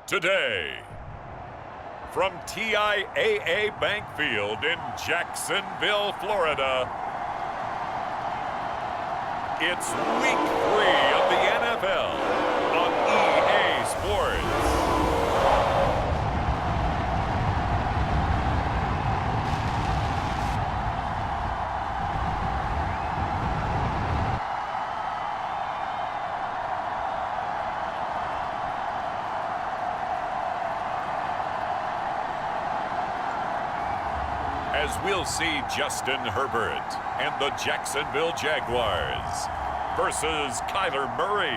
today. From TIAA Bank Field in Jacksonville, Florida, it's Week 3 of the NFL on EA Sports. As we'll see Justin Herbert and the Jacksonville Jaguars versus Kyler Murray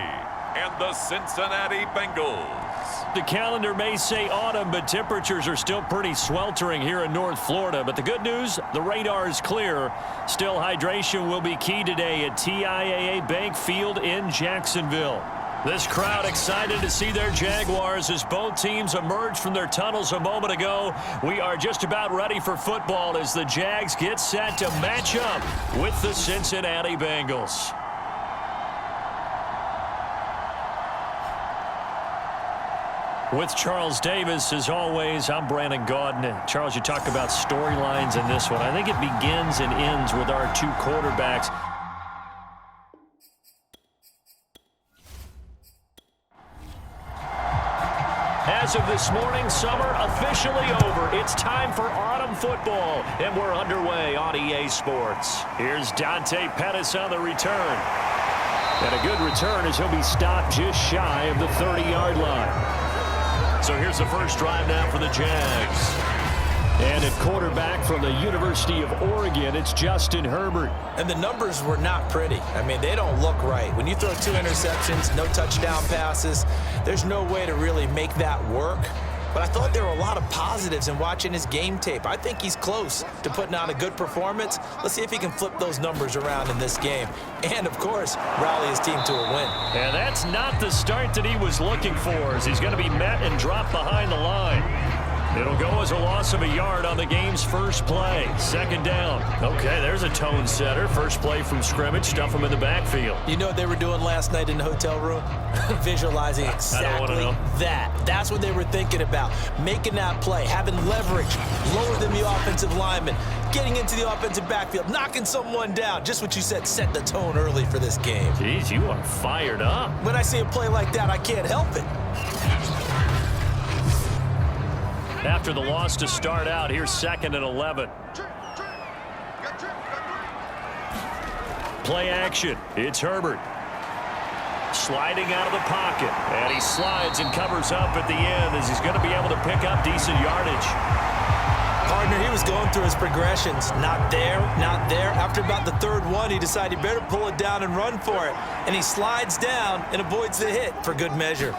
and the Cincinnati Bengals. The calendar may say autumn, but temperatures are still pretty sweltering here in North Florida. But the good news, the radar is clear. Still, hydration will be key today at TIAA Bank Field in Jacksonville. This crowd excited to see their Jaguars as both teams emerged from their tunnels a moment ago. We are just about ready for football as the Jags get set to match up with the Cincinnati Bengals. With Charles Davis, as always, I'm Brandon Gaudin. Charles, you talked about storylines in this one. I think it begins and ends with our two quarterbacks. As of this morning, summer officially over. It's time for autumn football, and we're underway on EA Sports. Here's Dante Pettis on the return. And a good return as he'll be stopped just shy of the 30-yard line. So here's the first drive now for the Jags. And at quarterback from the University of Oregon, it's Justin Herbert. And the numbers were not pretty. I mean, they don't look right. When you throw 2 interceptions, no touchdown passes, there's no way to really make that work. But I thought there were a lot of positives in watching his game tape. I think he's close to putting on a good performance. Let's see if he can flip those numbers around in this game. And, of course, rally his team to a win. And that's not the start that he was looking for, as he's going to be met and dropped behind the line. It'll go as a loss of a yard on the game's first play. Second down. Okay, there's a tone setter. First play from scrimmage. Stuff him in the backfield. You know what they were doing last night in the hotel room? Visualizing exactly that. That's what they were thinking about. Making that play, having leverage, lower than the offensive lineman, getting into the offensive backfield, knocking someone down. Just what you said, set the tone early for this game. Jeez, you are fired up. When I see a play like that, I can't help it. After the loss to start out, here's 2nd and 11. Play action. It's Herbert. Sliding out of the pocket. And he slides and covers up at the end as he's going to be able to pick up decent yardage. Partner, he was going through his progressions. Not there, not there. After about the 3rd one, he decided he better pull it down and run for it. And he slides down and avoids the hit for good measure.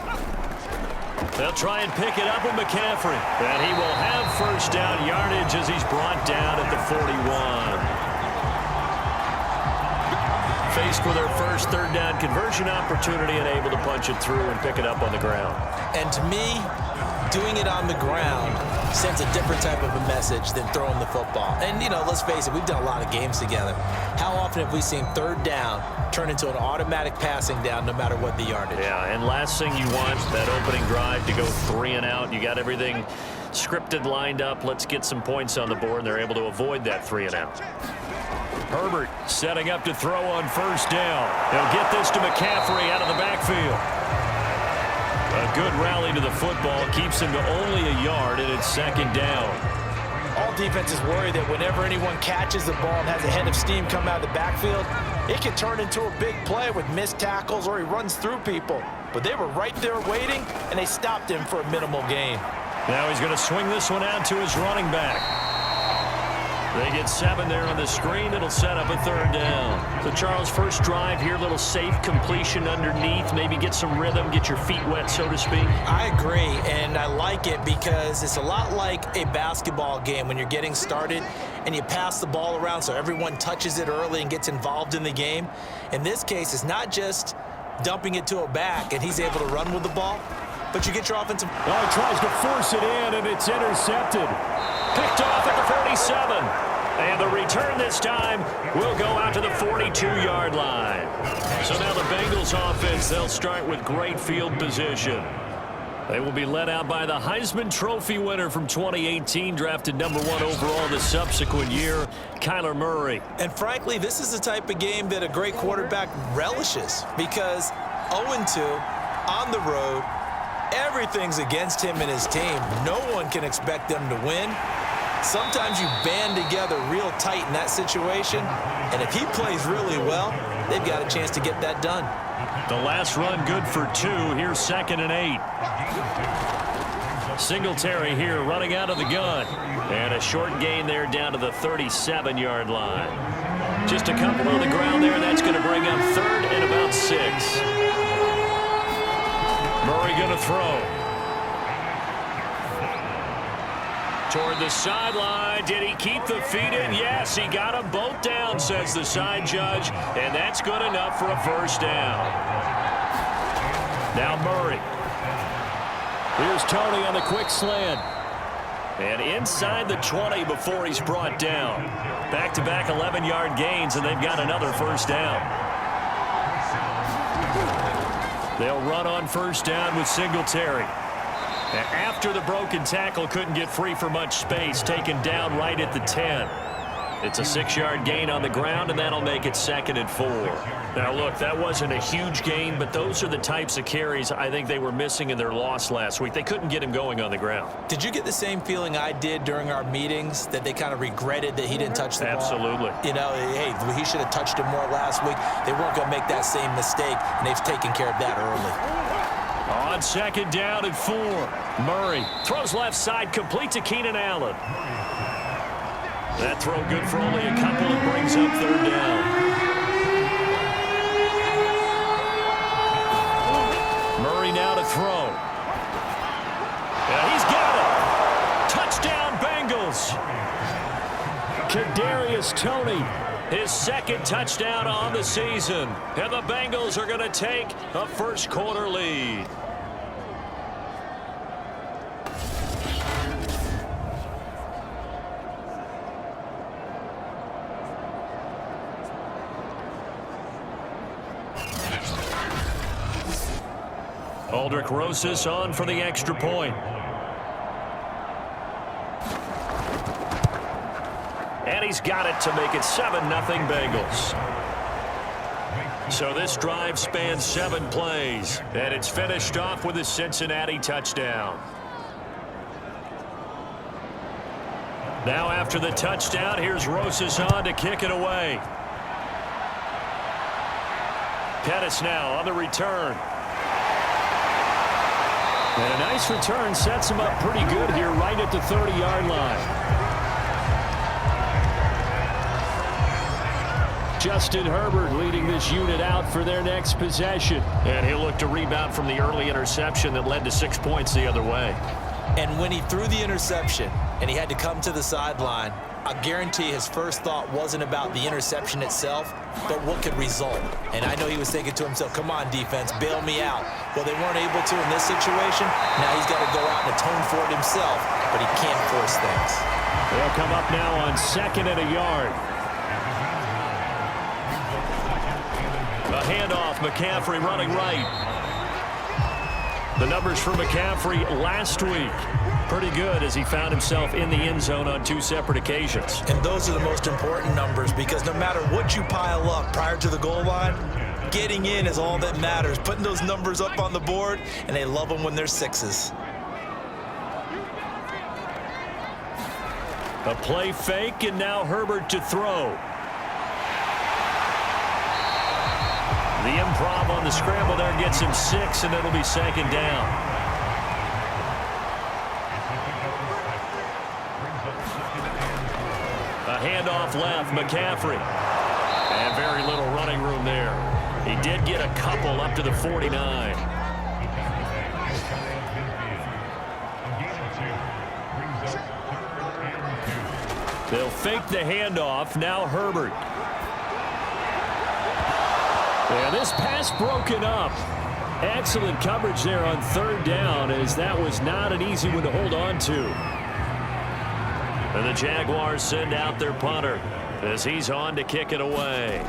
They'll try and pick it up with McCaffrey. And he will have first down yardage as he's brought down at the 41. Faced with their first 3rd down conversion opportunity and able to punch it through and pick it up on the ground. And to me, doing it on the ground sends a different type of a message than throwing the football. And, you know, let's face it, we've done a lot of games together. How often have we seen 3rd down turn into an automatic passing down no matter what the yardage? Yeah, and last thing you want, that opening drive to go 3 and out. You got everything scripted, lined up. Let's get some points on the board, and they're able to avoid that 3 and out. Herbert setting up to throw on first down. He'll get this to McCaffrey out of the backfield. A good rally to the football keeps him to only a yard, and it's 2nd down. All defenses worry that whenever anyone catches the ball and has a head of steam come out of the backfield, it can turn into a big play with missed tackles or he runs through people. But they were right there waiting, and they stopped him for a minimal gain. Now he's going to swing this one out to his running back. They get 7 there on the screen. It'll set up a 3rd down. So, Charles, first drive here, little safe completion underneath. Maybe get some rhythm, get your feet wet, so to speak. I agree, and I like it because it's a lot like a basketball game when you're getting started and you pass the ball around so everyone touches it early and gets involved in the game. In this case, it's not just dumping it to a back and he's able to run with the ball, but you get your offensive... Oh, he tries to force it in, and it's intercepted. Picked off at the 47. And the return this time will go out to the 42-yard line. So now the Bengals offense, they'll start with great field position. They will be led out by the Heisman Trophy winner from 2018, drafted number 1 overall the subsequent year, Kyler Murray. And frankly, this is the type of game that a great quarterback relishes because 0-2 on the road, everything's against him and his team. No one can expect them to win. Sometimes you band together real tight in that situation, and if he plays really well, they've got a chance to get that done. The last run good for 2. Here's 2nd and 8. Singletary here running out of the gun. And a short gain there down to the 37-yard line. Just a couple on the ground there. That's going to bring up 3rd and about 6. Murray going to throw. Toward the sideline. Did he keep the feet in? Yes, he got them both down, says the side judge. And that's good enough for a first down. Now Murray. Here's Tony on the quick slant. And inside the 20 before he's brought down. Back-to-back 11-yard gains, and they've got another first down. They'll run on first down with Singletary. After the broken tackle, couldn't get free for much space, taken down right at the 10. It's a 6-yard gain on the ground, and that'll make it 2nd and 4. Now, look, that wasn't a huge gain, but those are the types of carries I think they were missing in their loss last week. They couldn't get him going on the ground. Did you get the same feeling I did during our meetings, that they kind of regretted that he didn't touch the ball? Absolutely. You know, hey, he should have touched it more last week. They weren't going to make that same mistake, and they've taken care of that early. On 2nd down and 4. Murray throws left side, complete to Keenan Allen. That throw good for only a couple. It brings up 3rd down. Murray now to throw. And he's got it. Touchdown Bengals. Kadarius Toney, his 2nd touchdown on the season. And the Bengals are going to take a first-quarter lead. Aldrich Rosas on for the extra point. And he's got it to make it 7-0 Bengals. So this drive spans 7 plays, and it's finished off with a Cincinnati touchdown. Now after the touchdown, here's Rosas on to kick it away. Pettis now on the return. And a nice return sets him up pretty good here right at the 30-yard line. Justin Herbert leading this unit out for their next possession. And he'll look to rebound from the early interception that led to 6 points the other way. And when he threw the interception and he had to come to the sideline, I guarantee his first thought wasn't about the interception itself, but what could result. And I know he was thinking to himself, come on, defense, bail me out. Well, they weren't able to in this situation. Now he's got to go out and atone for it himself, but he can't force things. They'll come up now on 2nd and a yard. A handoff, McCaffrey running right. The numbers for McCaffrey last week, pretty good as he found himself in the end zone on 2 separate occasions. And those are the most important numbers because no matter what you pile up prior to the goal line, getting in is all that matters. Putting those numbers up on the board, and they love them when they're 6s. A play fake, and now Herbert to throw. The improv on the scramble there gets him 6, and it'll be 2nd down. A handoff left, McCaffrey. And very little running room there. He did get a couple up to the 49. They'll fake the handoff. Now Herbert. And this pass broken up. Excellent coverage there on 3rd down, as that was not an easy one to hold on to. And the Jaguars send out their punter as he's on to kick it away.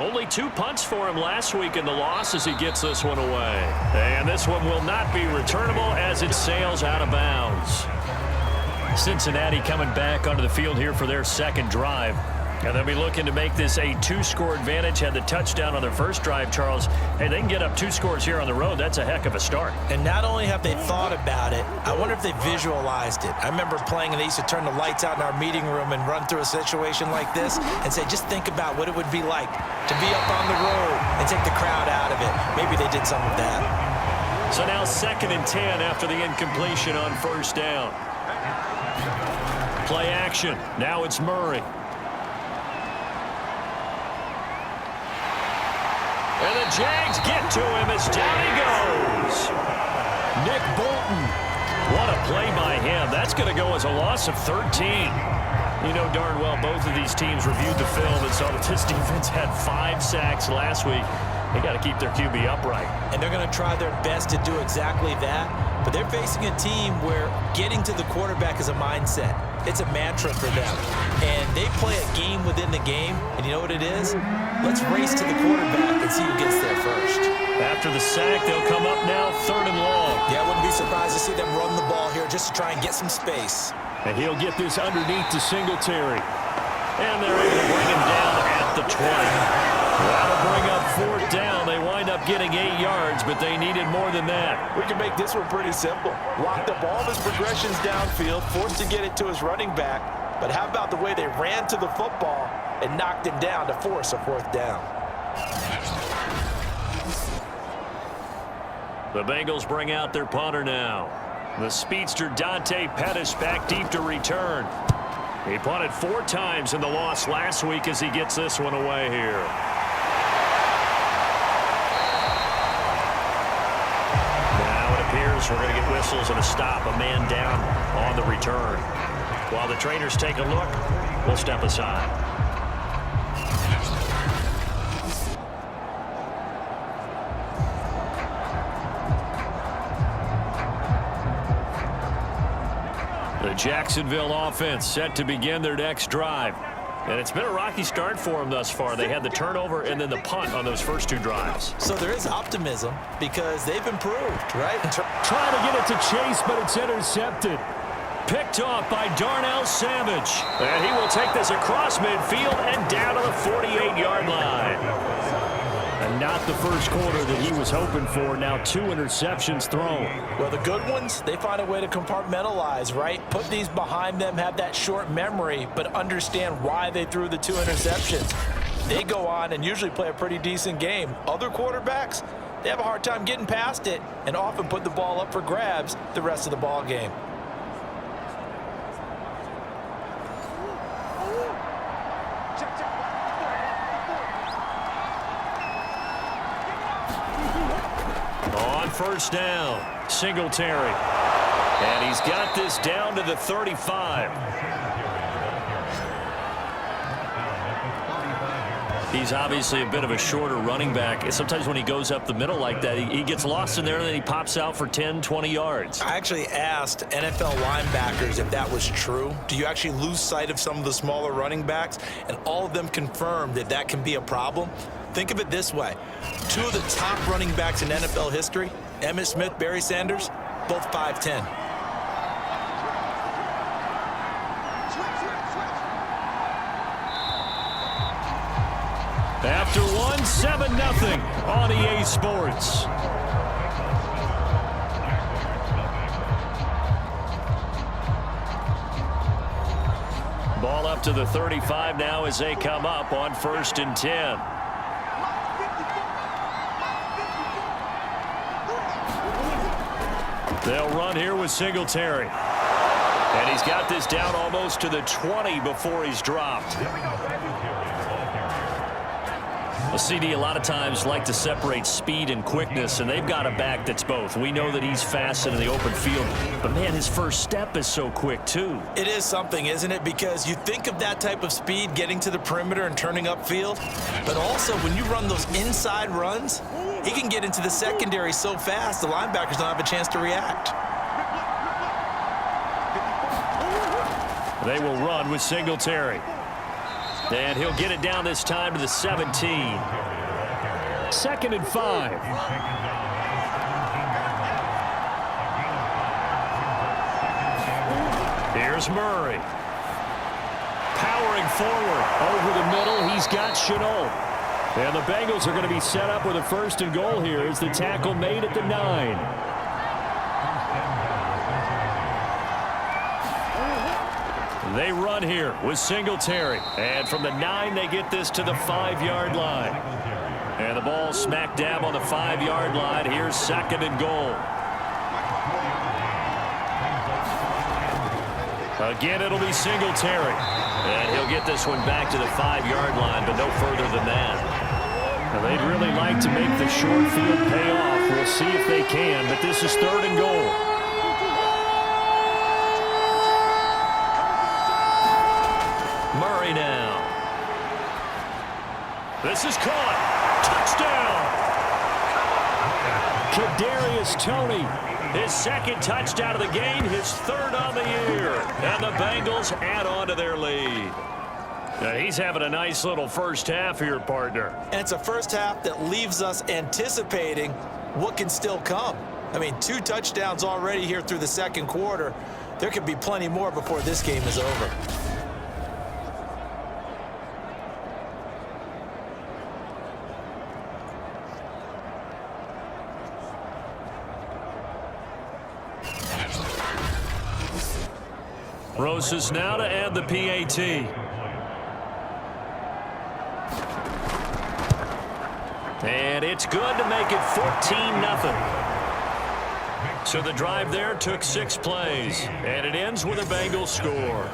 Only 2 punts for him last week in the loss as he gets this one away. And this one will not be returnable as it sails out of bounds. Cincinnati coming back onto the field here for their second drive. And they'll be looking to make this a 2-score advantage. Had the touchdown on their first drive, Charles. Hey, they can get up 2 scores here on the road. That's a heck of a start. And not only have they thought about it, I wonder if they visualized it. I remember playing and they used to turn the lights out in our meeting room and run through a situation like this and say, just think about what it would be like to be up on the road and take the crowd out of it. Maybe they did some of that. So now 2nd and 10 after the incompletion on first down. Play action. Now it's Murray. And the Jags get to him as down he goes. Nick Bolton. What a play by him. That's going to go as a loss of 13. You know darn well both of these teams reviewed the film and saw that this defense had 5 sacks last week. They got to keep their QB upright. And they're going to try their best to do exactly that. But they're facing a team where getting to the quarterback is a mindset. It's a mantra for them. And they play a game within the game. And you know what it is? Let's race to the quarterback and see who gets there first. After the sack, they'll come up now 3rd and long. Yeah, I wouldn't be surprised to see them run the ball here just to try and get some space. And he'll get this underneath to Singletary. And they're able to bring him down at the 20. That'll bring up 4th down. They wind up getting 8 yards, but they needed more than that. We can make this one pretty simple. Locked up all of his progressions downfield, forced to get it to his running back. But how about the way they ran to the football and knocked him down to force a 4th down? The Bengals bring out their punter now. The speedster Dante Pettis back deep to return. He punted 4 times in the loss last week as he gets this one away here. We're going to get whistles and a stop, a man down on the return. While the trainers take a look, we'll step aside. The Jacksonville offense set to begin their next drive. And it's been a rocky start for them thus far. They had the turnover and then the punt on those first 2 drives. So there is optimism because they've improved, right? Trying to get it to Chase, but it's intercepted. Picked off by Darnell Savage. And he will take this across midfield and down to the 48-yard line. And not the first quarter that he was hoping for. Now 2 interceptions thrown. Well, the good ones, they find a way to compartmentalize, right? Put these behind them, have that short memory, but understand why they threw the 2 interceptions. They go on and usually play a pretty decent game. Other quarterbacks, they have a hard time getting past it and often put the ball up for grabs the rest of the ball game. First down, Singletary. And he's got this down to the 35. He's obviously a bit of a shorter running back. Sometimes when he goes up the middle like that, he gets lost in there and then he pops out for 10, 20 yards. I actually asked NFL linebackers if that was true. Do you actually lose sight of some of the smaller running backs? And all of them confirmed that that can be a problem. Think of it this way. 2 of the top running backs in NFL history, Emmitt Smith, Barry Sanders, both 5'10". After one, 7-0 on EA Sports. Ball up to the 35 now as they come up on 1st and 10. They'll run here with Singletary. And he's got this down almost to the 20 before he's dropped. A CD a lot of times like to separate speed and quickness, and they've got a back that's both. We know that he's fast in the open field, but man, his first step is so quick too. It is something, isn't it? Because you think of that type of speed getting to the perimeter and turning upfield, but also when you run those inside runs, he can get into the secondary so fast the linebackers don't have a chance to react. They will run with Singletary. And he'll get it down this time to the 17. 2nd and 5. Here's Murray. Powering forward. Over the middle, he's got Chenault. And the Bengals are going to be set up with a 1st and goal here as the tackle made at the 9. They run here with Singletary. And from the 9, they get this to the 5-yard line. And the ball smack dab on the 5-yard line. Here's 2nd and goal. Again, it'll be Singletary. And he'll get this one back to the 5-yard line, but no further than that. Now, they'd really like to make the short field pay off. We'll see if they can, but this is 3rd and goal. Murray now. This is caught. Touchdown. Kadarius Toney. His 2nd touchdown of the game, his 3rd on the year. And the Bengals add on to their lead. Now, he's having a nice little first half here, partner. And it's a first half that leaves us anticipating what can still come. I mean, 2 touchdowns already here through the 2nd quarter. There could be plenty more before this game is over. Rosas now to add the PAT. And it's good to make it 14-0. So the drive there took 6 plays. And it ends with a Bengals score.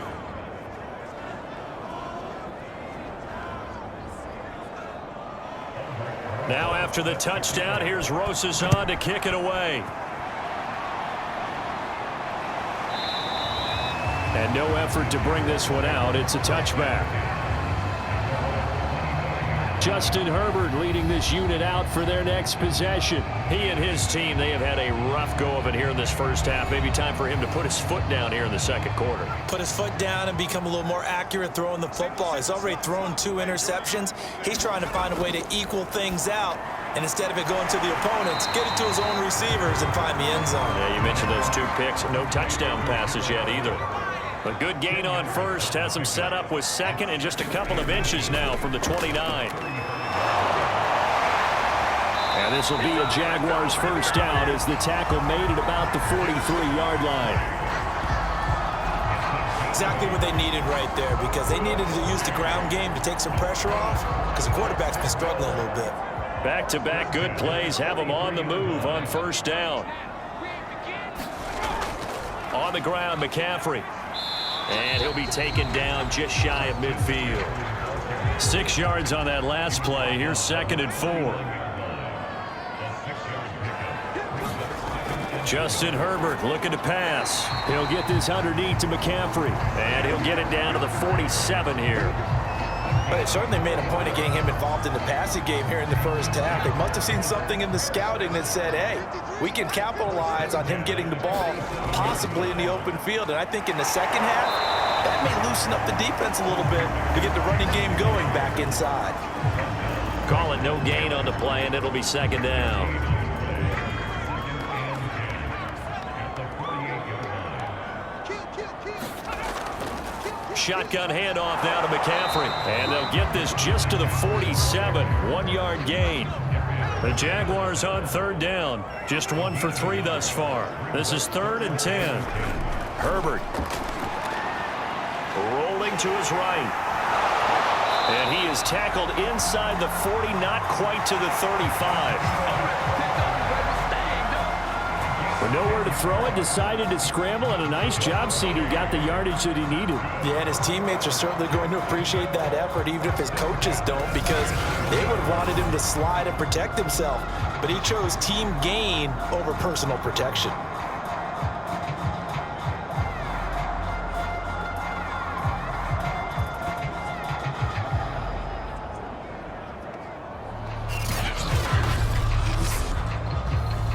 Now after the touchdown, here's Rosas on to kick it away. And no effort to bring this one out. It's a touchback. Justin Herbert leading this unit out for their next possession. He and his team, they have had a rough go of it here in this first half. Maybe time for him to put his foot down here in the 2nd quarter. Put his foot down and become a little more accurate throwing the football. He's already thrown 2 interceptions. He's trying to find a way to equal things out. And instead of it going to the opponents, get it to his own receivers and find the end zone. Yeah, you mentioned those 2 picks. No touchdown passes yet either. A good gain on 1st, has him set up with 2nd and just a couple of inches now from the 29. And this will be a Jaguars 1st down as the tackle made at about the 43-yard line. Exactly what they needed right there, because they needed to use the ground game to take some pressure off, because the quarterback's been struggling a little bit. Back-to-back good plays have them on the move on 1st down. On the ground, McCaffrey. And he'll be taken down just shy of midfield. 6 yards on that last play. Here's 2nd and 4. Justin Herbert looking to pass. He'll get this underneath to McCaffrey. And he'll get it down to the 47 here. But they certainly made a point of getting him involved in the passing game here in the first half. They must have seen something in the scouting that said, hey, we can capitalize on him getting the ball possibly in the open field. And I think in the second half, that may loosen up the defense a little bit to get the running game going back inside. Call it no gain on the play, and it'll be 2nd down. Shotgun handoff now to McCaffrey. And they'll get this just to the 47. 1-yard gain. The Jaguars on 3rd down. Just 1 for 3 thus far. This is 3rd and 10. Herbert. Rolling to his right. And he is tackled inside the 40, not quite to the 35. With nowhere to throw it, decided to scramble, and a nice job, Cedar got the yardage that he needed. Yeah, and his teammates are certainly going to appreciate that effort, even if his coaches don't, because they would have wanted him to slide and protect himself. But he chose team gain over personal protection.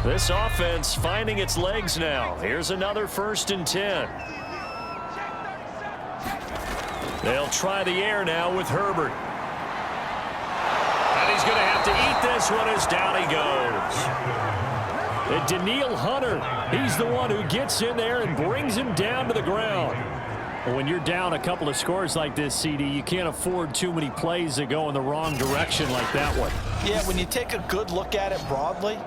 This offense finding its legs now. Here's another 1st and 10. They'll try the air now with Herbert. And he's going to have to eat this one as down he goes. And Daniil Hunter, he's the one who gets in there and brings him down to the ground. When you're down a couple of scores like this, CD, you can't afford too many plays that go in the wrong direction like that one. Yeah, when you take a good look at it broadly,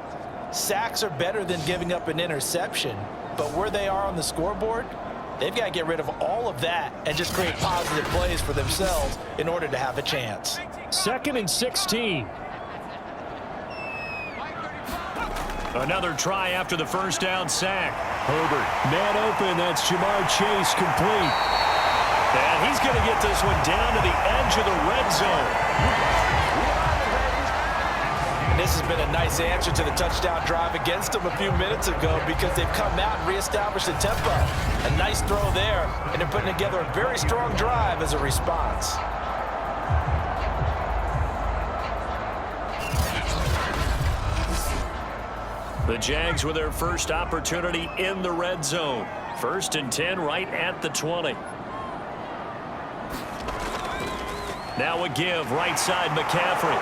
sacks are better than giving up an interception. But where they are on the scoreboard, they've got to get rid of all of that and just create positive plays for themselves in order to have a chance. 2nd and 16. Another try after the first down sack. Herbert, man open, that's Jamar Chase, complete. And he's going to get this one down to the edge of the red zone. And this has been a nice answer to the touchdown drive against them a few minutes ago because they've come out and reestablished the tempo. A nice throw there, and they're putting together a very strong drive as a response. The Jags with their first opportunity in the red zone. 1st and 10 right at the 20. Now a give right side McCaffrey.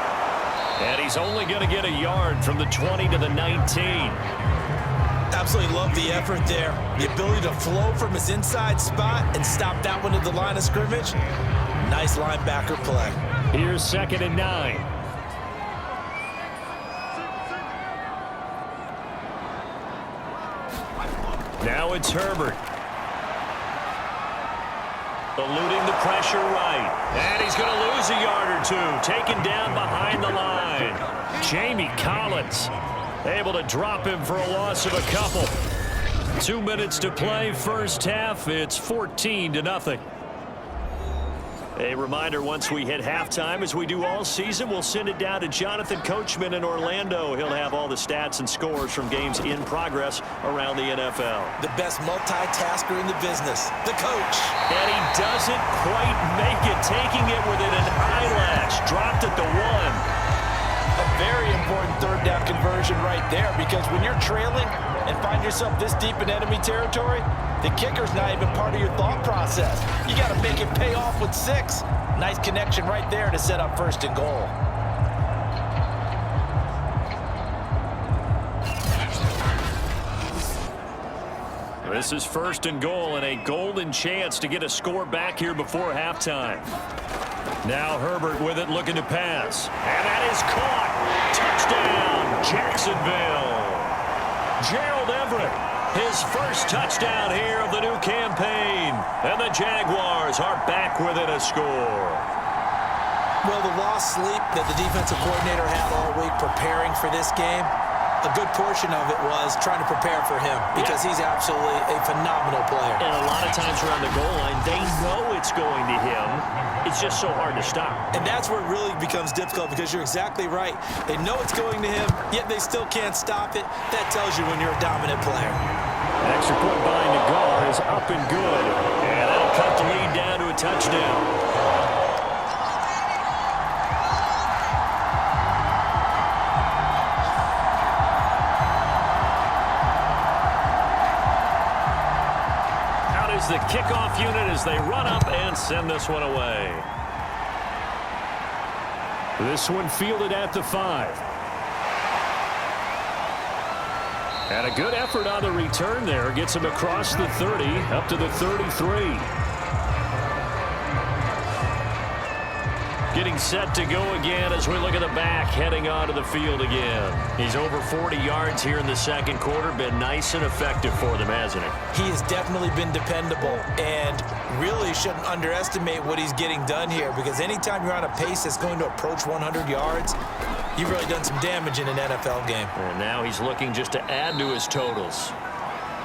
And he's only going to get a yard from the 20 to the 19. Absolutely love the effort there. The ability to flow from his inside spot and stop that one at the line of scrimmage. Nice linebacker play. Here's 2nd and 9. Now it's Herbert. Eluding the pressure right. And he's going to lose a yard or two. Taken down behind the line. Jamie Collins able to drop him for a loss of a couple. 2 minutes to play, first half. It's 14-0. A reminder, once we hit halftime, as we do all season, we'll send it down to Jonathan Coachman in Orlando. He'll have all the stats and scores from games in progress around the NFL. The best multitasker in the business, the coach. And he doesn't quite make it, taking it within an eyelash. Dropped at the 1. A very important third down conversion right there, because when you're trailing and find yourself this deep in enemy territory, the kicker's not even part of your thought process. You got to make it pay off with 6. Nice connection right there to set up 1st and goal. This is 1st and goal and a golden chance to get a score back here before halftime. Now Herbert with it, looking to pass. And that is caught. Touchdown, Jacksonville. Gerald Everett, his first touchdown here of the new campaign. And the Jaguars are back within a score. Well, the lost sleep that the defensive coordinator had all week preparing for this game, a good portion of it was trying to prepare for him because he's absolutely a phenomenal player. And a lot of times around the goal line, they know it's going to him. It's just so hard to stop. And that's where it really becomes difficult, because you're exactly right. They know it's going to him, yet they still can't stop it. That tells you when you're a dominant player. Extra point by Nagar is up and good. And that'll cut the lead down to a touchdown. The kickoff unit as they run up and send this one away. This one fielded at the 5. And a good effort on the return there. Gets him across the 30 up to the 33. Getting set to go again as we look at the back, heading onto the field again. He's over 40 yards here in the second quarter. Been nice and effective for them, hasn't he? He has definitely been dependable, and really shouldn't underestimate what he's getting done here, because anytime you're on a pace that's going to approach 100 yards, you've really done some damage in an NFL game. And now he's looking just to add to his totals.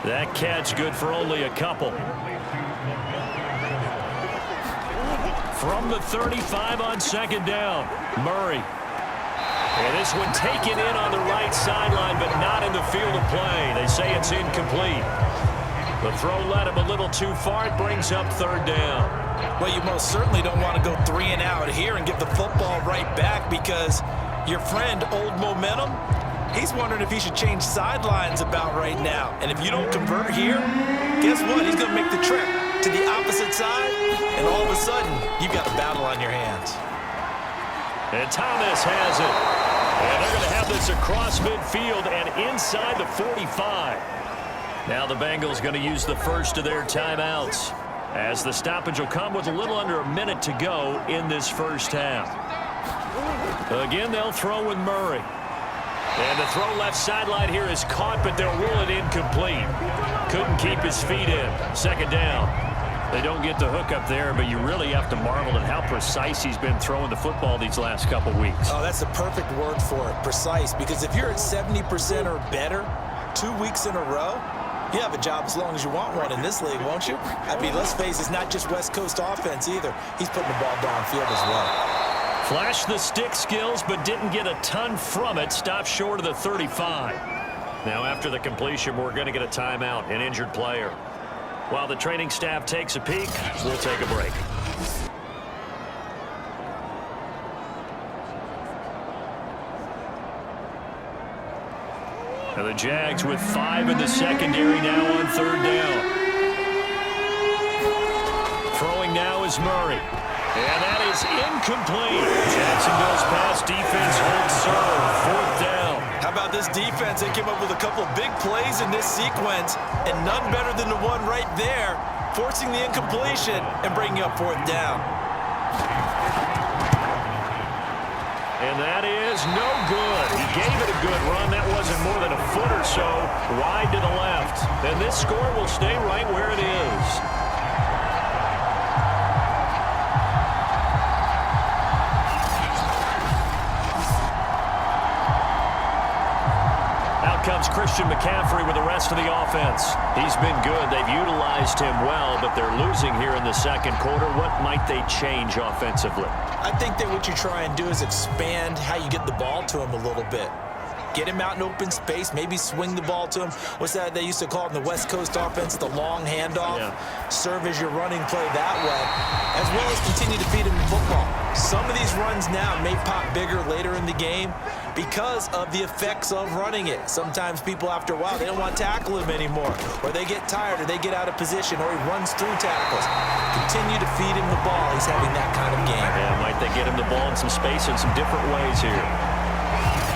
That catch good for only a couple. From the 35 on second down, Murray. And this one taken in on the right sideline, but not in the field of play. They say it's incomplete. The throw led him a little too far. It brings up third down. Well, you most certainly don't want to go 3 and out here and give the football right back, because your friend, Old Momentum, he's wondering if he should change sidelines about right now. And if you don't convert here, guess what? He's going to make the trip to the opposite side, and all of a sudden, you've got a battle on your hands. And Thomas has it. And they're going to have this across midfield and inside the 45. Now the Bengals going to use the first of their timeouts, as the stoppage will come with a little under a minute to go in this first half. Again, they'll throw with Murray. And the throw left sideline here is caught, but they'll rule it incomplete. Couldn't keep his feet in. Second down. They don't get the hook up there, but you really have to marvel at how precise he's been throwing the football these last couple weeks. Oh, that's the perfect word for it, precise, because if you're at 70% or better 2 weeks in a row, you have a job as long as you want one in this league, won't you? I mean, let's face it, it's not just West Coast offense either. He's putting the ball downfield as well. Flashed the stick skills, but didn't get a ton from it. Stopped short of the 35. Now, after the completion, we're going to get a timeout, an injured player. While the training staff takes a peek, we'll take a break. And the Jags with 5 in the secondary now on third down. Throwing now is Murray. And that is incomplete. Jacksonville's pass defense holds serve. Fourth down. How about this defense? They came up with a couple of big plays in this sequence, and none better than the one right there, forcing the incompletion and bringing up fourth down. And that is no good. He gave it a good run. That wasn't more than a foot or so wide to the left. And this score will stay right where it is. Comes Christian McCaffrey with the rest of the offense. He's been good. They've utilized him well, but they're losing here in the second quarter. What might they change offensively? I think that what you try and do is expand how you get the ball to him a little bit. Get him out in open space, maybe swing the ball to him. What's that they used to call it in the West Coast offense, the long handoff? Yeah. Serve as your running play that way, as well as continue to feed him the football. Some of these runs now may pop bigger later in the game because of the effects of running it. Sometimes people, after a while, they don't want to tackle him anymore, or they get tired, or they get out of position, or he runs through tackles. Continue to feed him the ball. He's having that kind of game. Yeah, might they get him the ball in some space in some different ways here.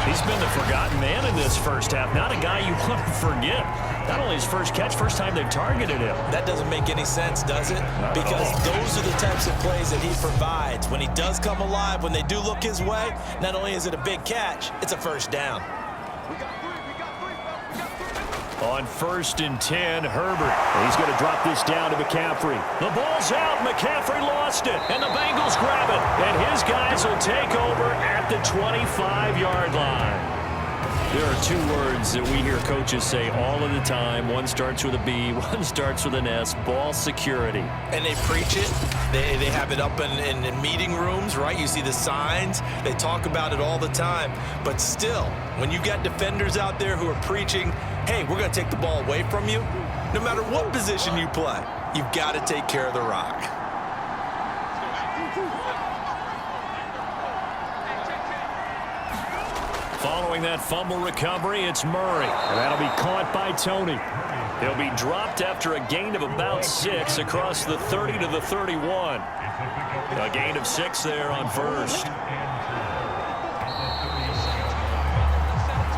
He's been the forgotten man in this first half. Not a guy you want to forget. Not only his first catch, first time they've targeted him. That doesn't make any sense, does it? Because those are the types of plays that he provides. When he does come alive, when they do look his way, not only is it a big catch, it's a first down. On 1st and 10, Herbert. He's going to drop this down to McCaffrey. The ball's out. McCaffrey lost it. And the Bengals grab it. And his guys will take over at the 25-yard line. There are 2 words that we hear coaches say all of the time. One starts with a B, one starts with an S. Ball security. And they preach it. They have it up in meeting rooms, right? You see the signs. They talk about it all the time. But still, when you got defenders out there who are preaching, hey, we're going to take the ball away from you, no matter what position you play, you've got to take care of the rock. Following that fumble recovery, it's Murray. And that'll be caught by Tony. He'll be dropped after a gain of about 6 across the 30 to the 31. A gain of 6 there on first.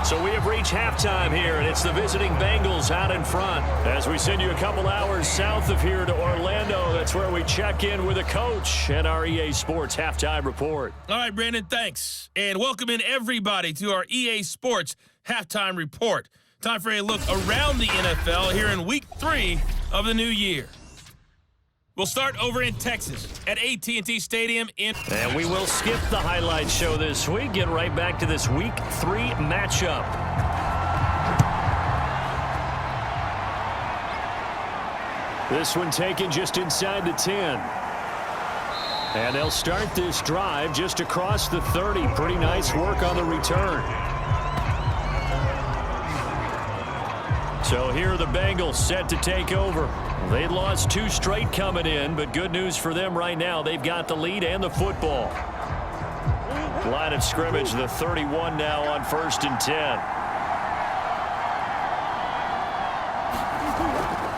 So we have reached halftime here, and it's the visiting Bengals out in front. As we send you a couple hours south of here to Orlando, that's where we check in with a coach at our EA Sports Halftime Report. All right, Brandon, thanks. And welcome in everybody to our EA Sports Halftime Report. Time for a look around the NFL here in Week 3 of the new year. We'll start over in Texas at AT&T Stadium And we will skip the highlight show this week. Get right back to this Week 3 matchup. This one taken just inside the 10. And they'll start this drive just across the 30. Pretty nice work on the return. So here are the Bengals set to take over. They lost 2 straight coming in, but good news for them right now. They've got the lead and the football. Line of scrimmage, the 31 now on 1st and 10.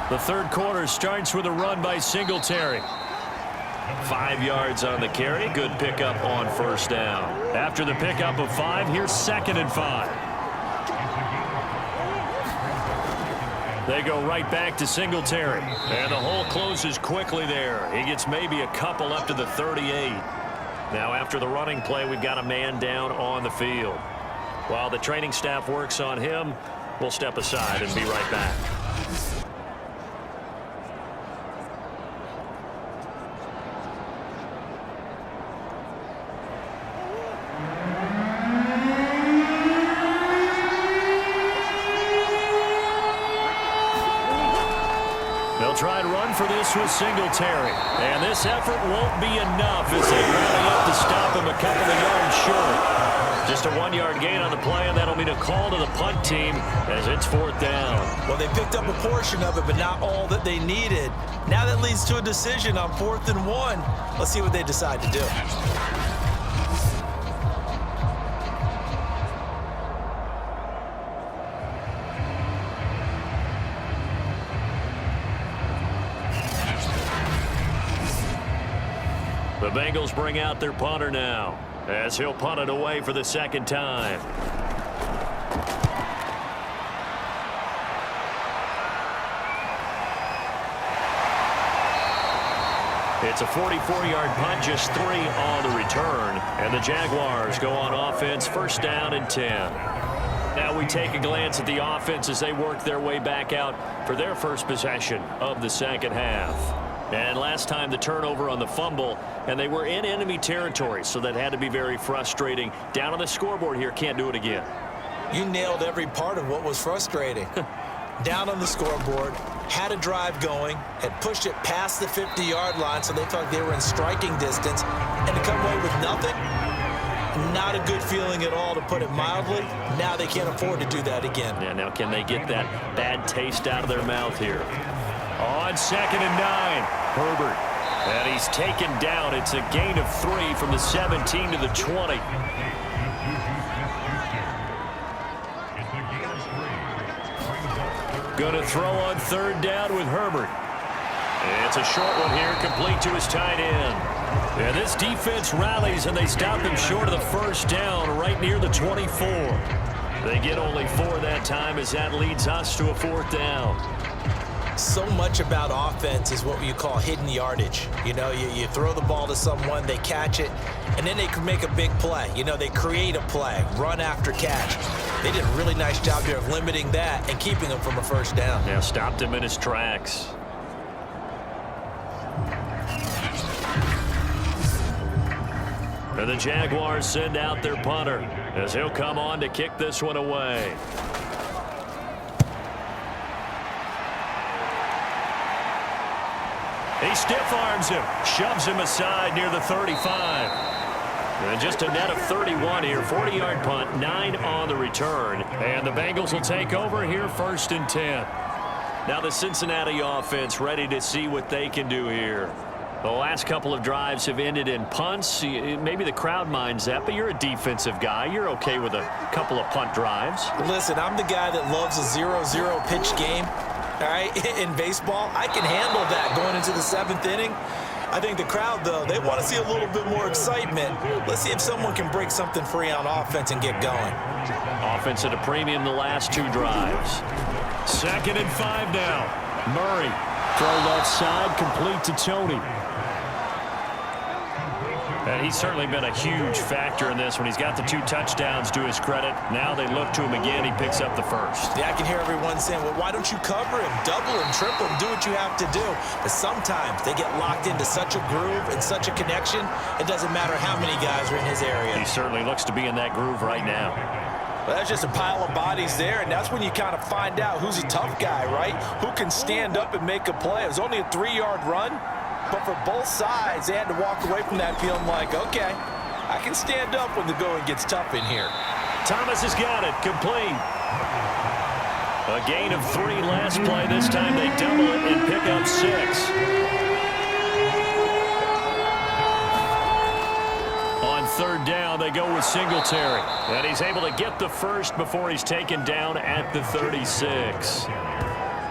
The third quarter starts with a run by Singletary. 5 yards on the carry. Good pickup on first down. After the pickup of 5, here's 2nd and 5. They go right back to Singletary. And the hole closes quickly there. He gets maybe a couple up to the 38. Now after the running play, we've got a man down on the field. While the training staff works on him, we'll step aside and be right back. Try and run for this with Singletary. And this effort won't be enough as they rally up to stop him a couple of yards short. Just a 1-yard gain on the play, and that'll mean a call to the punt team as it's 4th down. Well, they picked up a portion of it, but not all that they needed. Now that leads to a decision on 4th and 1. Let's see what they decide to do. The Bengals bring out their punter now as he'll punt it away for the 2nd time. It's a 44-yard punt, just 3 on the return. And the Jaguars go on offense, 1st down and 10. Now we take a glance at the offense as they work their way back out for their first possession of the 2nd half. And last time the turnover on the fumble, and they were in enemy territory, so that had to be very frustrating. Down on the scoreboard here, can't do it again. You nailed every part of what was frustrating. Down on the scoreboard, had a drive going, had pushed it past the 50-yard line, so they felt they were in striking distance, and to come away with nothing, not a good feeling at all, to put it mildly. Now they can't afford to do that again. Yeah, now can they get that bad taste out of their mouth here? On 2nd and 9, Herbert. And he's taken down. It's a gain of 3 from the 17 to the 20. Going to throw on 3rd down with Herbert. It's a short one here, complete to his tight end. And this defense rallies, and they stop him short of the 1st down right near the 24. They get only 4 that time as that leads us to a 4th down. So much about offense is what you call hidden yardage. You know, you throw the ball to someone, they catch it, and then they can make a big play. You know, they create a play, run after catch. They did a really nice job here of limiting that and keeping him from a 1st down. Yeah, stopped him in his tracks. And the Jaguars send out their punter as he'll come on to kick this one away. He stiff arms him, shoves him aside near the 35. And just a net of 31 here, 40-yard punt, 9 on the return. And the Bengals will take over here, 1st and 10. Now the Cincinnati offense ready to see what they can do here. The last couple of drives have ended in punts. Maybe the crowd minds that, but you're a defensive guy. You're okay with a couple of punt drives. Listen, I'm the guy that loves a 0-0 pitch game. All right, in baseball, I can handle that going into the 7th inning. I think the crowd, though, they want to see a little bit more excitement. Let's see if someone can break something free on offense and get going. Offense at a premium the last 2 drives. 2nd and 5 now. Murray, throw left side, complete to Tony. And he's certainly been a huge factor in this when he's got the 2 touchdowns to his credit. Now they look to him again. He picks up the 1st. Yeah, I can hear everyone saying, well, why don't you cover him, double him, triple him, do what you have to do. But sometimes they get locked into such a groove and such a connection, it doesn't matter how many guys are in his area. He certainly looks to be in that groove right now. Well, that's just a pile of bodies there, and that's when you kind of find out who's a tough guy, right? Who can stand up and make a play. It was only a 3-yard run. But for both sides, they had to walk away from that feeling like, okay, I can stand up when the going gets tough in here. Thomas has got it, complete. A gain of 3 last play. This time they double it and pick up 6. On 3rd down, they go with Singletary. And he's able to get the 1st before he's taken down at the 36.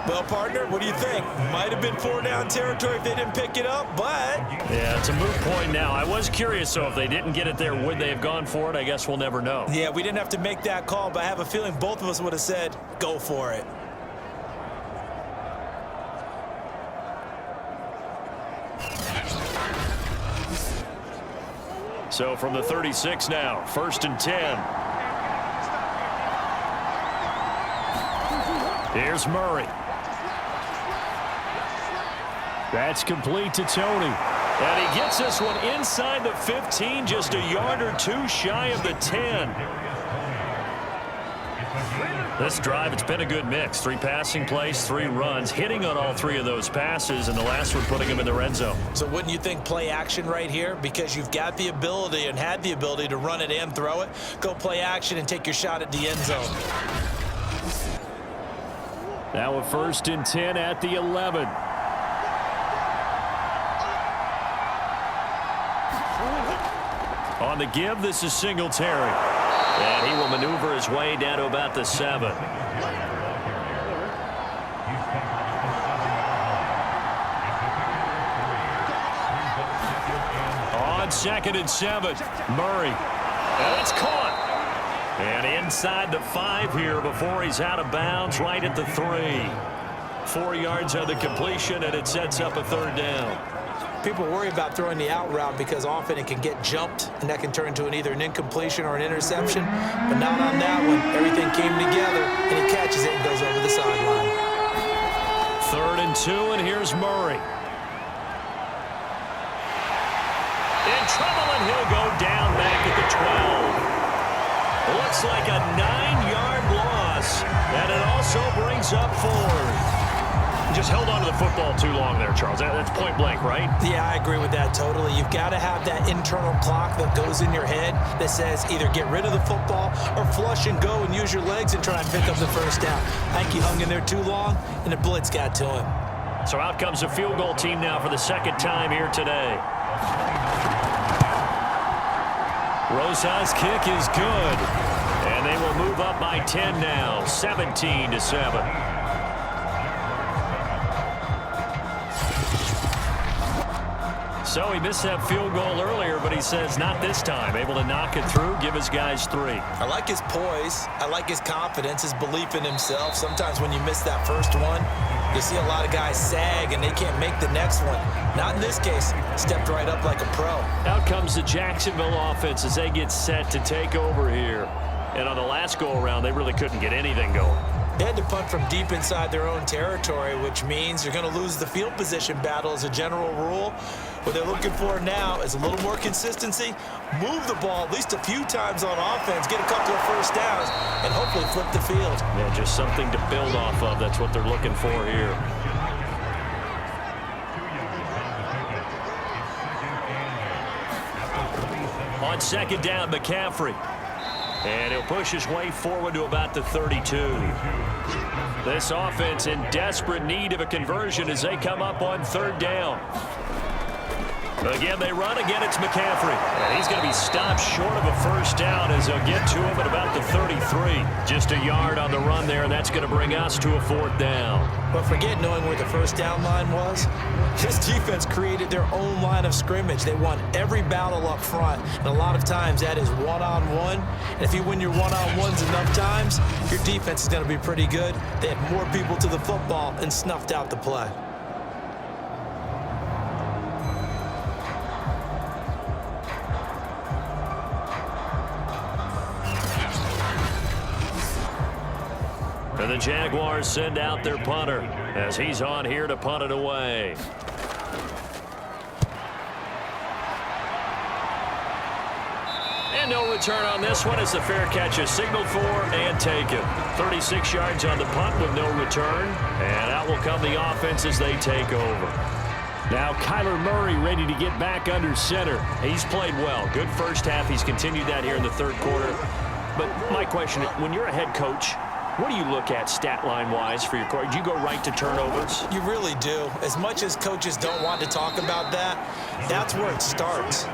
Well, partner, what do you think? Might have been 4 down territory if they didn't pick it up, but... Yeah, it's a moot point now. I was curious, so if they didn't get it there, would they have gone for it? I guess we'll never know. Yeah, we didn't have to make that call, but I have a feeling both of us would have said, go for it. So from the 36 now, 1st and 10. Here's Murray. That's complete to Tony. And he gets this one inside the 15, just a yard or two shy of the 10. This drive, it's been a good mix. 3 passing plays, 3 runs, hitting on all 3 of those passes, and the last one putting him in the red zone. So wouldn't you think play action right here? Because you've got the ability and had the ability to run it and throw it. Go play action and take your shot at the end zone. Now a 1st and 10 at the 11. On the give, this is Singletary. And he will maneuver his way down to about the 7. On 2nd and 7, Murray. And it's caught. And inside the 5 here before he's out of bounds, right at the 3. 4 yards on the completion, and it sets up a 3rd down. People worry about throwing the out route because often it can get jumped, and that can turn into either an incompletion or an interception. But not on that one. Everything came together, and he catches it and goes over the sideline. 3rd and 2, and here's Murray. In trouble, and he'll go down back at the 12. Looks like a 9-yard loss, and it also brings up 4. Just held on to the football too long there, Charles. That's point blank, right? Yeah, I agree with that totally. You've got to have that internal clock that goes in your head that says either get rid of the football or flush and go and use your legs and try and pick up the 1st down. I think he hung in there too long, and the blitz got to him. So out comes the field goal team now for the 2nd time here today. Rosa's kick is good. And they will move up by 10 now, 17-7. So he missed that field goal earlier, but he says not this time. Able to knock it through, give his guys 3. I like his poise. I like his confidence, his belief in himself. Sometimes when you miss that first one, you see a lot of guys sag and they can't make the next one. Not in this case. Stepped right up like a pro. Out comes the Jacksonville offense as they get set to take over here. And on the last go-around, they really couldn't get anything going. They had to punt from deep inside their own territory, which means you're going to lose the field position battle as a general rule. What they're looking for now is a little more consistency, move the ball at least a few times on offense, get a couple of 1st downs, and hopefully flip the field. Yeah, just something to build off of. That's what they're looking for here. On 2nd down, McCaffrey. And he'll push his way forward to about the 32. This offense in desperate need of a conversion as they come up on 3rd down. Again, they run. Again, it's McCaffrey. And he's going to be stopped short of a 1st down as they'll get to him at about the 33. Just a yard on the run there, and that's going to bring us to a 4th down. But forget knowing where the 1st down line was. This defense created their own line of scrimmage. They won every battle up front, and a lot of times that is one-on-one. And if you win your one-on-ones enough times, your defense is going to be pretty good. They had more people to the football and snuffed out the play. And the Jaguars send out their punter as he's on here to punt it away. And no return on this one as the fair catch is signaled for and taken. 36 yards on the punt with no return. And out will come the offense as they take over. Now Kyler Murray ready to get back under center. He's played well. Good 1st half. He's continued that here in the 3rd quarter. But my question, when you're a head coach, what do you look at stat line-wise for your quarterback? Do you go right to turnovers? You really do. As much as coaches don't want to talk about that, that's where it starts.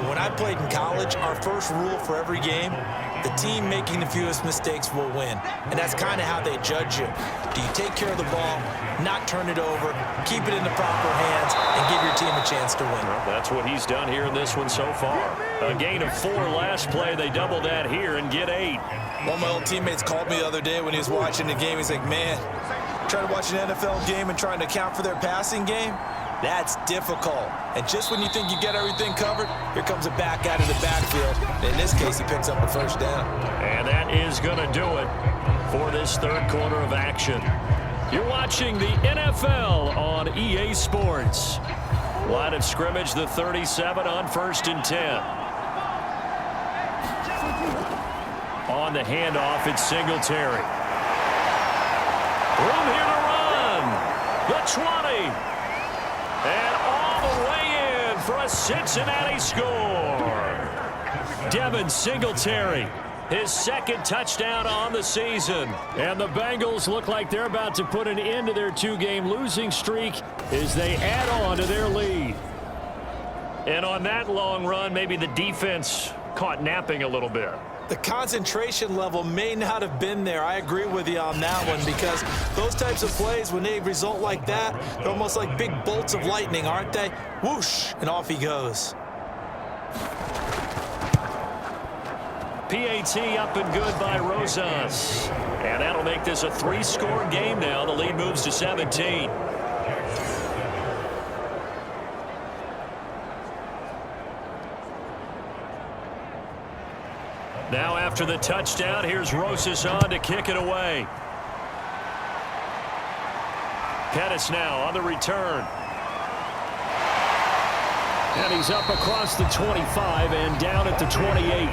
When I played in college, our first rule for every game the team making the fewest mistakes will win. And that's kind of how they judge you. Do you take care of the ball, not turn it over, keep it in the proper hands, and give your team a chance to win? Well, that's what he's done here in this one so far. A gain of 4 last play. They double that here and get 8. One of my old teammates called me the other day when he was watching the game. He's like, man, trying to watch an NFL game and trying to account for their passing game? That's difficult. And just when you think you get everything covered, here comes a back out of the backfield. And in this case, he picks up a first down. And that is going to do it for this third quarter of action. You're watching the NFL on EA Sports. Line of scrimmage, the 37 on 1st and 10. On the handoff, it's Singletary. Room here to run. The 20. And all the way in for a Cincinnati score. Devin Singletary, his second touchdown on the season. And the Bengals look like they're about to put an end to their 2-game losing streak as they add on to their lead. And on that long run, maybe the defense caught napping a little bit. The concentration level may not have been there. I agree with you on that one, because those types of plays, when they result like that, they're almost like big bolts of lightning, aren't they? Whoosh, and off he goes. PAT up and good by Rosas. And that'll make this a 3-score game now. The lead moves to 17. Now after the touchdown, here's Rosas on to kick it away. Pettis now on the return. And he's up across the 25 and down at the 28.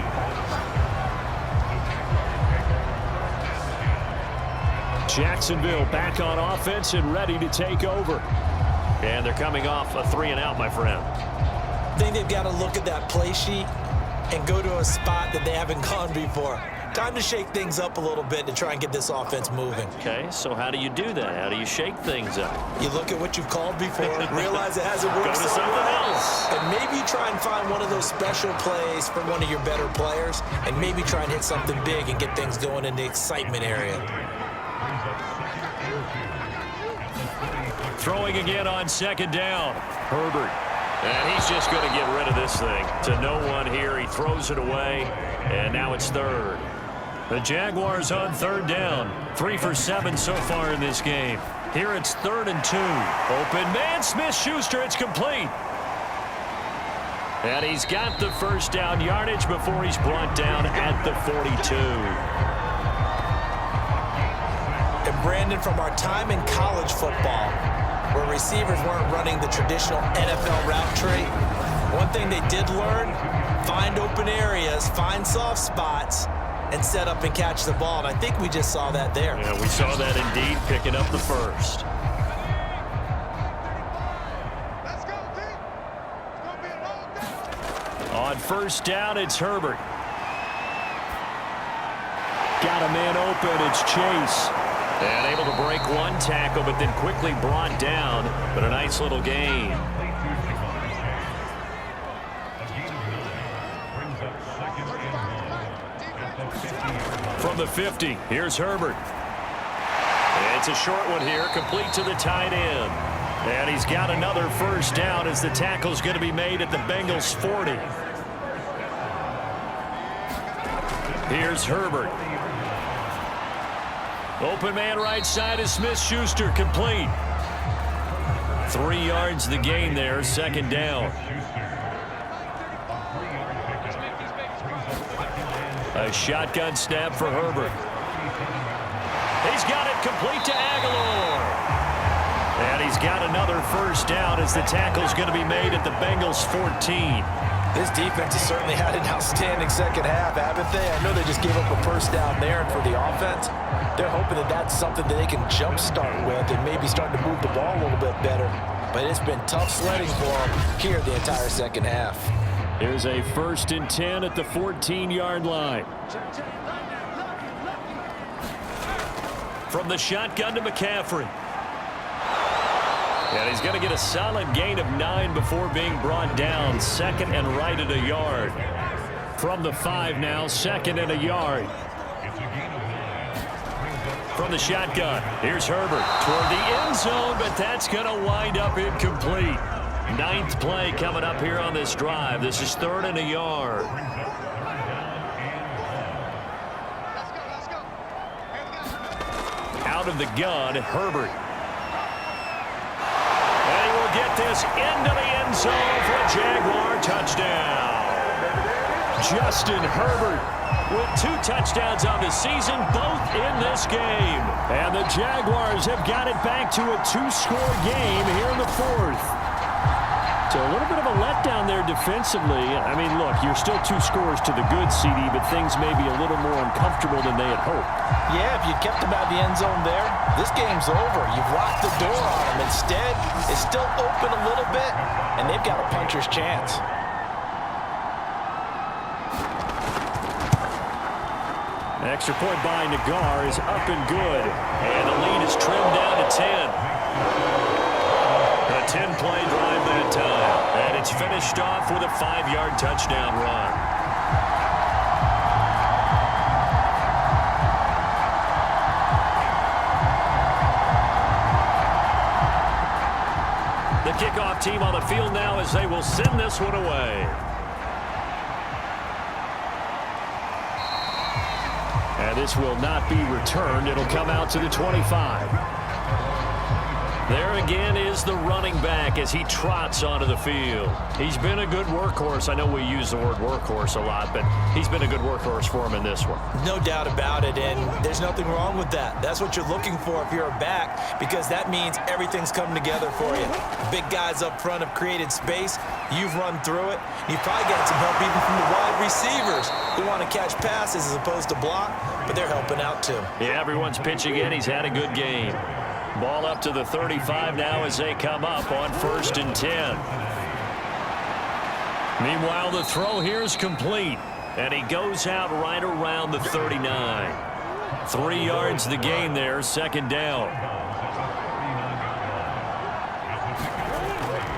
Jacksonville back on offense and ready to take over. And they're coming off a 3-and-out, my friend. I think they've got to look at that play sheet and go to a spot that they haven't gone before. Time to shake things up a little bit to try and get this offense moving. Okay, so how do you do that? How do you shake things up? You look at what you've called before, realize it hasn't worked. Go to something else. And maybe try and find one of those special plays from one of your better players, and maybe try and hit something big and get things going in the excitement area. Throwing again on 2nd down. Herbert. And he's just going to get rid of this thing. To no one here. He throws it away. And now it's 3rd. The Jaguars on 3rd down. 3 for 7 so far in this game. Here it's 3rd and 2. Open man, Smith-Schuster. It's complete. And he's got the first down yardage before he's brought down at the 42. And Brandon, from our time in college football, where receivers weren't running the traditional NFL route tree, one thing they did learn, find open areas, find soft spots, and set up and catch the ball. And I think we just saw that there. Yeah, we saw that indeed, picking up the first. Let's go, team. It's going to be a long day. On 1st down, it's Herbert. Got a man open, it's Chase. And able to break one tackle, but then quickly brought down. But a nice little gain. From the 50, here's Herbert. It's a short one here, complete to the tight end. And he's got another first down as the tackle's going to be made at the Bengals 40. Here's Herbert. Open man right side is Smith-Schuster, complete. 3 yards the gain there, 2nd down. A shotgun snap for Herbert. He's got it complete to Aguilar. And he's got another first down as the tackle's going to be made at the Bengals 14. This defense has certainly had an outstanding second half, haven't they? I know they just gave up a first down there, and for the offense, they're hoping that that's something that they can jumpstart with and maybe start to move the ball a little bit better. But it's been tough sledding for them here the entire second half. Here's a 1st and 10 at the 14-yard line. From the shotgun to McCaffrey. And he's going to get a solid gain of 9 before being brought down. 2nd and right at a yard. from the 5 now, 2nd and a yard. From the shotgun, here's Herbert toward the end zone, but that's going to wind up incomplete. 9th play coming up here on this drive. This is 3rd and a yard. Let's go. Out of the gun, Herbert. And he will get this into the end zone for a Jaguar touchdown. Justin Herbert with 2 touchdowns on the season, both in this game. And the Jaguars have got it back to a 2-score game here in the 4th. So a little bit of a letdown there defensively. I mean, look, you're still 2 scores to the good, CD, but things may be a little more uncomfortable than they had hoped. Yeah, if you kept them out of the end zone there, this game's over. You've locked the door on them. Instead, it's still open a little bit, and they've got a puncher's chance. An extra point by Nagar is up and good. And the lead is trimmed down to 10. A 10-play drive that time. And it's finished off with a 5-yard touchdown run. The kickoff team on the field now as they will send this one away. And this will not be returned. It'll come out to the 25. There again is the running back as he trots onto the field. He's been a good workhorse. I know we use the word workhorse a lot, but he's been a good workhorse for him in this one. No doubt about it, and there's nothing wrong with that. That's what you're looking for if you're a back, because that means everything's coming together for you. Big guys up front have created space. You've run through it. You've probably got some help even from the wide receivers who want to catch passes as opposed to block, but they're helping out too. Yeah, everyone's pitching in. He's had a good game. Ball up to the 35 now as they come up on 1st and 10. Meanwhile, the throw here is complete, and he goes out right around the 39. 3 yards the gain there, 2nd down.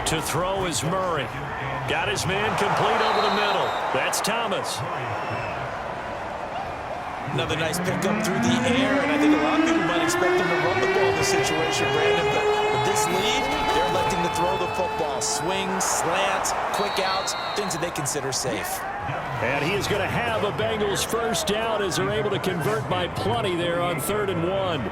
To throw is Murray. Got his man complete over the middle. That's Thomas. Another nice pickup through the air, and I think a lot of people might expect him to run the ball in this situation, Brandon, but with this lead, they're electing to throw the football. Swings, slants, quick outs, things that they consider safe. And he is going to have a Bengals 1st down as they're able to convert by plenty there on 3rd and 1.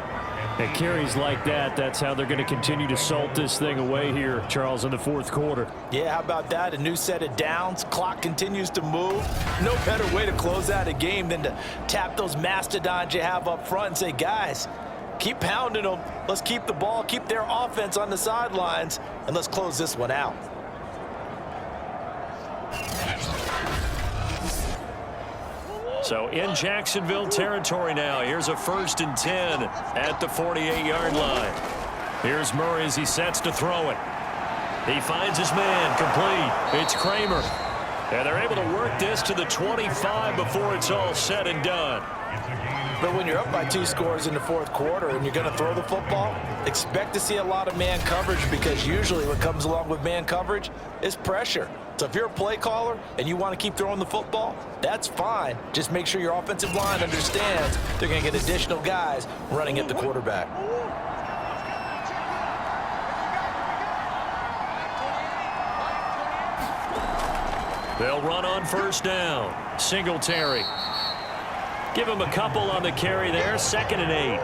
And carries like that, that's how they're going to continue to salt this thing away here, Charles, in the 4th quarter. Yeah, how about that? A new set of downs. Clock continues to move. No better way to close out a game than to tap those mastodons you have up front and say, guys, keep pounding them. Let's keep the ball, keep their offense on the sidelines, and let's close this one out. So in Jacksonville territory now. Here's a 1st and 10 at the 48-yard line. Here's Murray as he sets to throw it. He finds his man complete. It's Kramer. And they're able to work this to the 25 before it's all said and done. But when you're up by 2 scores in the 4th quarter and you're going to throw the football, expect to see a lot of man coverage, because usually what comes along with man coverage is pressure. So if you're a play caller and you want to keep throwing the football, that's fine. Just make sure your offensive line understands they're going to get additional guys running at the quarterback. They'll run on 1st down. Singletary. Give him a couple on the carry there. 2nd and 8.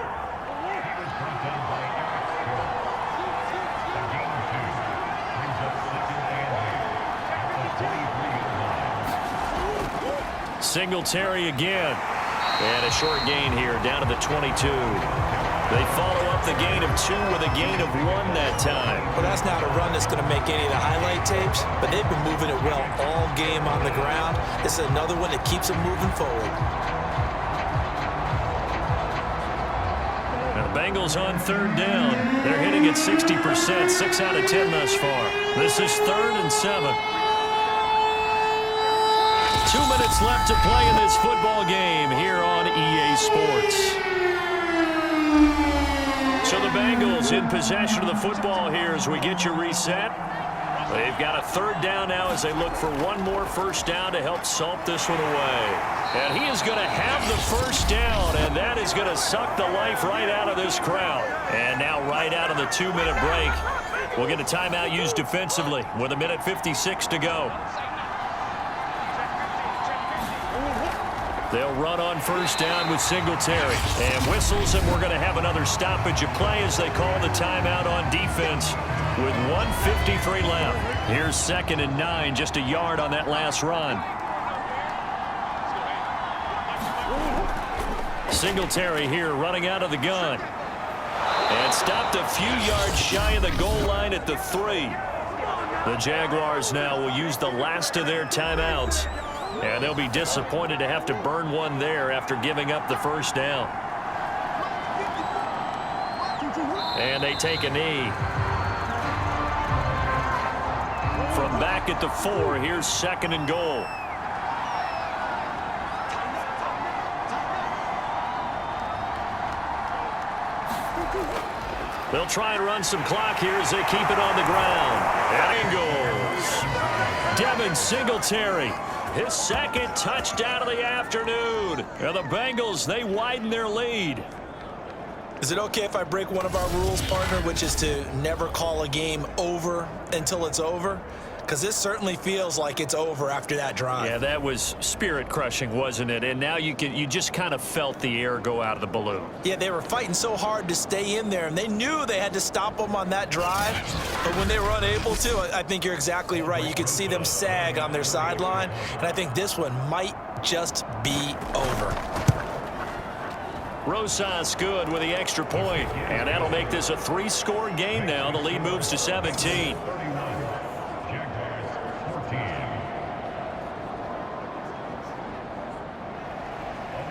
Singletary again. And a short gain here down to the 22. They follow up the gain of 2 with a gain of 1 that time. Well, that's not a run that's going to make any of the highlight tapes, but they've been moving it well all game on the ground. This is another one that keeps them moving forward. Now, the Bengals on 3rd down. They're hitting at 60%, 6 out of 10 thus far. This is 3rd and 7. 2 minutes left to play in this football game here on EA Sports. So the Bengals in possession of the football here as we get you reset. They've got a third down now as they look for one more first down to help salt this one away. And he is going to have the first down, and that is going to suck the life right out of this crowd. And now right out of the 2-minute break, we'll get a timeout used defensively with 1:56 to go. They'll run on first down with Singletary. And whistles, and we're going to have another stoppage of play as they call the timeout on defense with 1:53 left. Here's 2nd and 9, just a yard on that last run. Singletary here running out of the gun. And stopped a few yards shy of the goal line at the 3. The Jaguars now will use the last of their timeouts. And they'll be disappointed to have to burn one there after giving up the first down. And they take a knee. From back at the 4, here's 2nd and goal. They'll try and run some clock here as they keep it on the ground. And Bengals. Devin Singletary. His 2nd touchdown of the afternoon. And the Bengals, they widen their lead. Is it okay if I break one of our rules, partner, which is to never call a game over until it's over? Because this certainly feels like it's over after that drive. Yeah, that was spirit-crushing, wasn't it? And now you just kind of felt the air go out of the balloon. Yeah, they were fighting so hard to stay in there, and they knew they had to stop them on that drive. But when they were unable to, I think you're exactly right. You could see them sag on their sideline, and I think this one might just be over. Rosas good with the extra point, and that'll make this a 3-score game now. The lead moves to 17.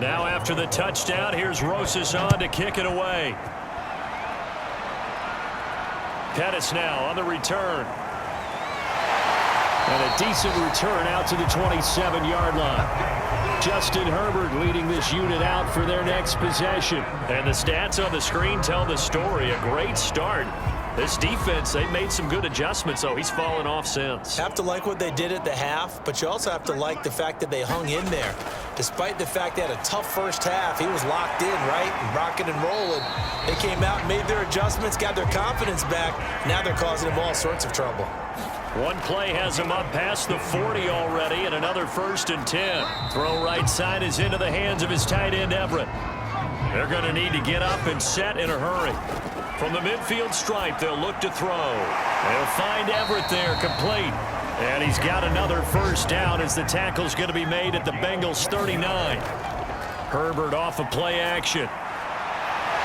Now after the touchdown, here's Rosas on to kick it away. Pettis now on the return. And a decent return out to the 27-yard line. Justin Herbert leading this unit out for their next possession. And the stats on the screen tell the story. A great start. This defense, they've made some good adjustments, though. He's fallen off since. Have to like what they did at the half, but you also have to like the fact that they hung in there. Despite the fact they had a tough first half, he was locked in, right, and rocking and rolling. They came out and made their adjustments, got their confidence back. Now they're causing him all sorts of trouble. One play has him up past the 40 already, and another 1st and 10. Throw right side is into the hands of his tight end, Everett. They're going to need to get up and set in a hurry. From the midfield stripe, they'll look to throw. They'll find Everett there, complete. And he's got another first down as the tackle's going to be made at the Bengals 39. Herbert off of play action.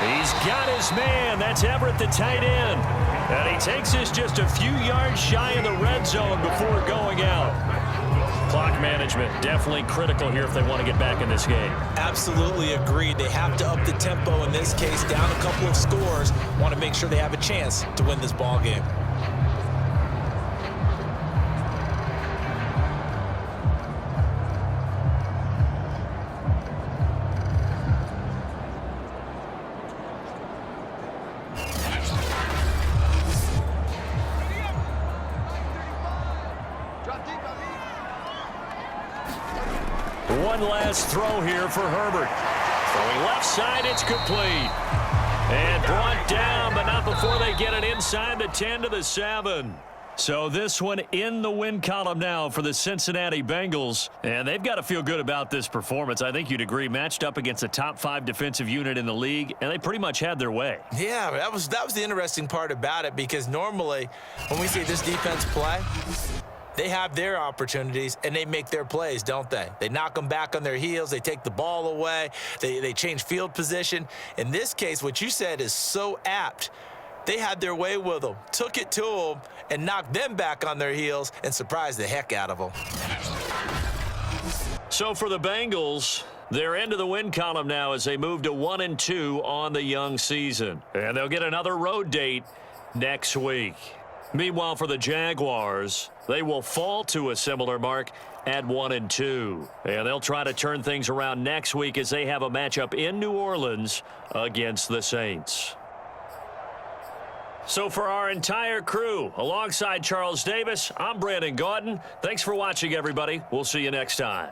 He's got his man. That's Everett, the tight end. And he takes this just a few yards shy of the red zone before going out. Clock management definitely critical here if they want to get back in this game. Absolutely agreed. They have to up the tempo in this case, down a couple of scores. Want to make sure they have a chance to win this ball game. One last throw here for Herbert. Throwing left side, it's complete. And brought down, but not before they get it inside the 10 to the 7. So this one in the win column now for the Cincinnati Bengals. And they've got to feel good about this performance. I think you'd agree, matched up against a top 5 defensive unit in the league, and they pretty much had their way. Yeah, that was the interesting part about it, because normally when we see this defense play, they have their opportunities, and they make their plays, don't they? They knock them back on their heels. They take the ball away. They change field position. In this case, what you said is so apt. They had their way with them, took it to them, and knocked them back on their heels and surprised the heck out of them. So for the Bengals, they're into the win column now as they move to 1-2 on the young season. And they'll get another road date next week. Meanwhile, for the Jaguars, they will fall to a similar mark at 1-2. And they'll try to turn things around next week as they have a matchup in New Orleans against the Saints. So for our entire crew, alongside Charles Davis, I'm Brandon Gaudin. Thanks for watching, everybody. We'll see you next time.